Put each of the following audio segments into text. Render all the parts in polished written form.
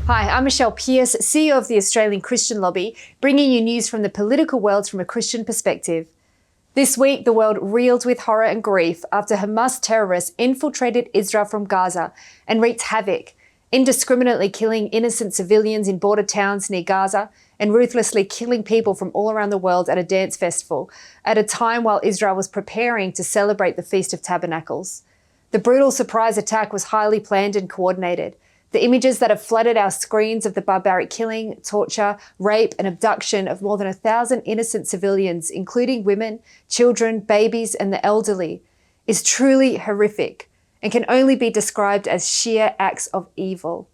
Hi, I'm Michelle Pearse, CEO of the Australian Christian Lobby, bringing you news from the political world from a Christian perspective. This week, the world reeled with horror and grief after Hamas terrorists infiltrated Israel from Gaza and wreaked havoc, indiscriminately killing innocent civilians in border towns near Gaza and ruthlessly killing people from all around the world at a dance festival at a time while Israel was preparing to celebrate the Feast of Tabernacles. The brutal surprise attack was highly planned and coordinated. The images that have flooded our screens of the barbaric killing, torture, rape and abduction of more than 1,000 innocent civilians, including women, children, babies and the elderly, is truly horrific and can only be described as sheer acts of evil.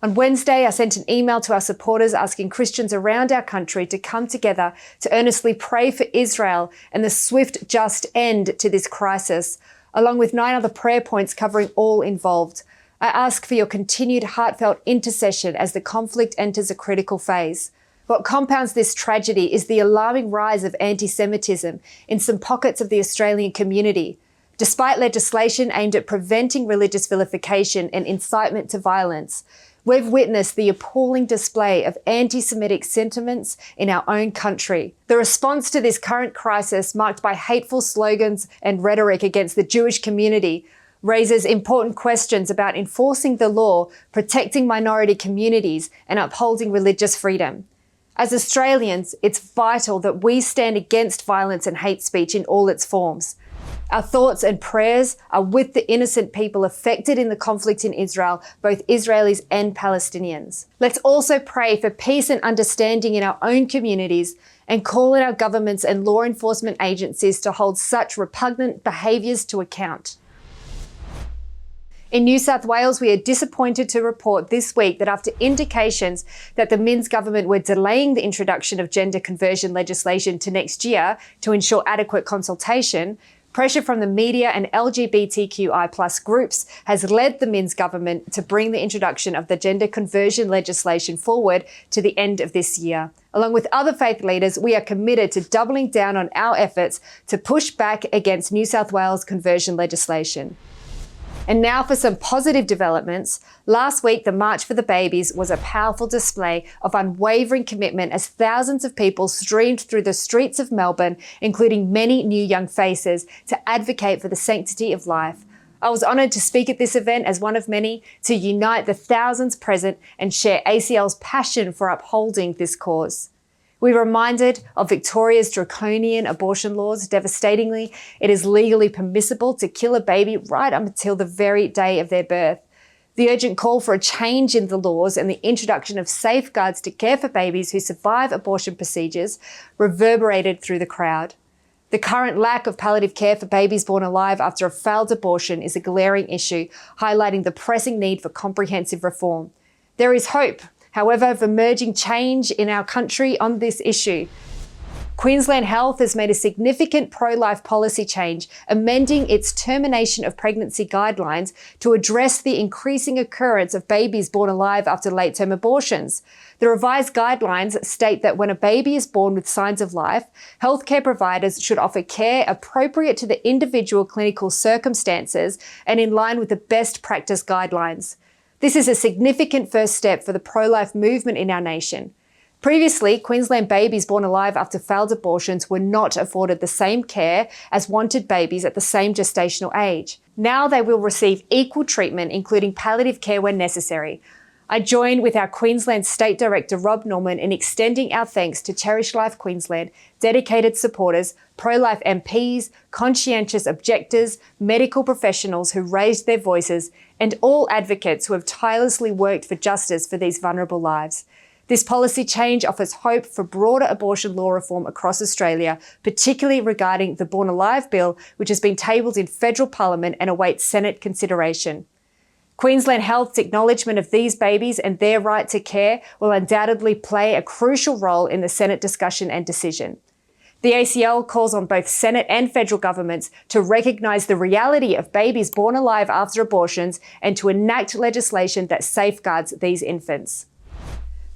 On Wednesday, I sent an email to our supporters asking Christians around our country to come together to earnestly pray for Israel and the swift, just end to this crisis, along with 9 other prayer points covering all involved. I ask for your continued heartfelt intercession as the conflict enters a critical phase. What compounds this tragedy is the alarming rise of anti-Semitism in some pockets of the Australian community. Despite legislation aimed at preventing religious vilification and incitement to violence, we've witnessed the appalling display of anti-Semitic sentiments in our own country. The response to this current crisis, marked by hateful slogans and rhetoric against the Jewish community, raises important questions about enforcing the law, protecting minority communities, and upholding religious freedom. As Australians, it's vital that we stand against violence and hate speech in all its forms. Our thoughts and prayers are with the innocent people affected in the conflict in Israel, both Israelis and Palestinians. Let's also pray for peace and understanding in our own communities and call on our governments and law enforcement agencies to hold such repugnant behaviours to account. In New South Wales, we are disappointed to report this week that after indications that the Minns government were delaying the introduction of gender conversion legislation to next year to ensure adequate consultation, pressure from the media and LGBTQI+ groups has led the Minns government to bring the introduction of the gender conversion legislation forward to the end of this year. Along with other faith leaders, we are committed to doubling down on our efforts to push back against New South Wales conversion legislation. And now for some positive developments. Last week, the March for the Babies was a powerful display of unwavering commitment as thousands of people streamed through the streets of Melbourne, including many new young faces, to advocate for the sanctity of life. I was honoured to speak at this event as one of many to unite the thousands present and share ACL's passion for upholding this cause. We were reminded of Victoria's draconian abortion laws. Devastatingly, it is legally permissible to kill a baby right up until the very day of their birth. The urgent call for a change in the laws and the introduction of safeguards to care for babies who survive abortion procedures reverberated through the crowd. The current lack of palliative care for babies born alive after a failed abortion is a glaring issue, highlighting the pressing need for comprehensive reform. There is hope, however, of emerging change in our country on this issue. Queensland Health has made a significant pro-life policy change, amending its termination of pregnancy guidelines to address the increasing occurrence of babies born alive after late-term abortions. The revised guidelines state that when a baby is born with signs of life, healthcare providers should offer care appropriate to the individual clinical circumstances and in line with the best practice guidelines. This is a significant first step for the pro-life movement in our nation. Previously, Queensland babies born alive after failed abortions were not afforded the same care as wanted babies at the same gestational age. Now they will receive equal treatment, including palliative care when necessary. I join with our Queensland State Director Rob Norman in extending our thanks to Cherish Life Queensland, dedicated supporters, pro-life MPs, conscientious objectors, medical professionals who raised their voices, and all advocates who have tirelessly worked for justice for these vulnerable lives. This policy change offers hope for broader abortion law reform across Australia, particularly regarding the Born Alive Bill, which has been tabled in federal parliament and awaits Senate consideration. Queensland Health's acknowledgement of these babies and their right to care will undoubtedly play a crucial role in the Senate discussion and decision. The ACL calls on both Senate and federal governments to recognise the reality of babies born alive after abortions and to enact legislation that safeguards these infants.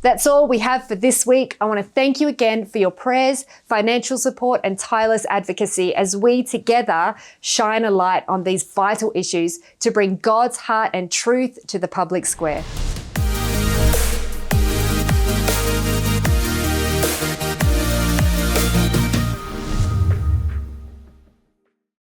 That's all we have for this week. I want to thank you again for your prayers, financial support, and tireless advocacy as we together shine a light on these vital issues to bring God's heart and truth to the public square.